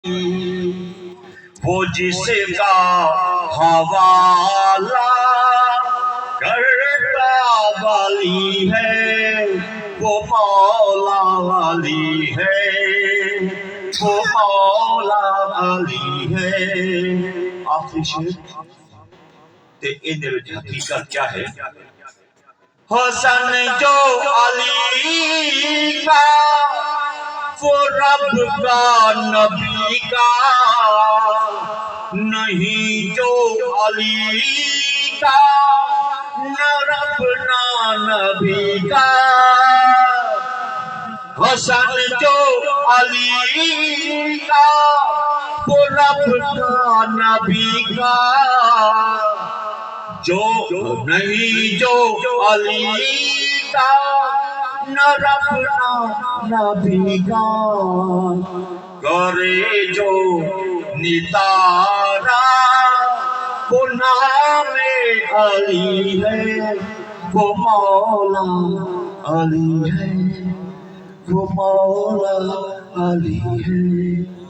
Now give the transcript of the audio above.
وہ जिसका हवाला करता वाली है वो मौला वाली है वो मौला वाली है। आखिरी शेर ते इहदे विच हकीकत क्या है? हसन जो अली का वो रब का नबी का नहीं, जो अली का न रब ना नबी का। हसन जो अली का वो रब का नबी का, जो नहीं जो अली का न रब ना नबी का। करे जो नितारा वो नामे अली है वो मौला अली है वो मौला अली है।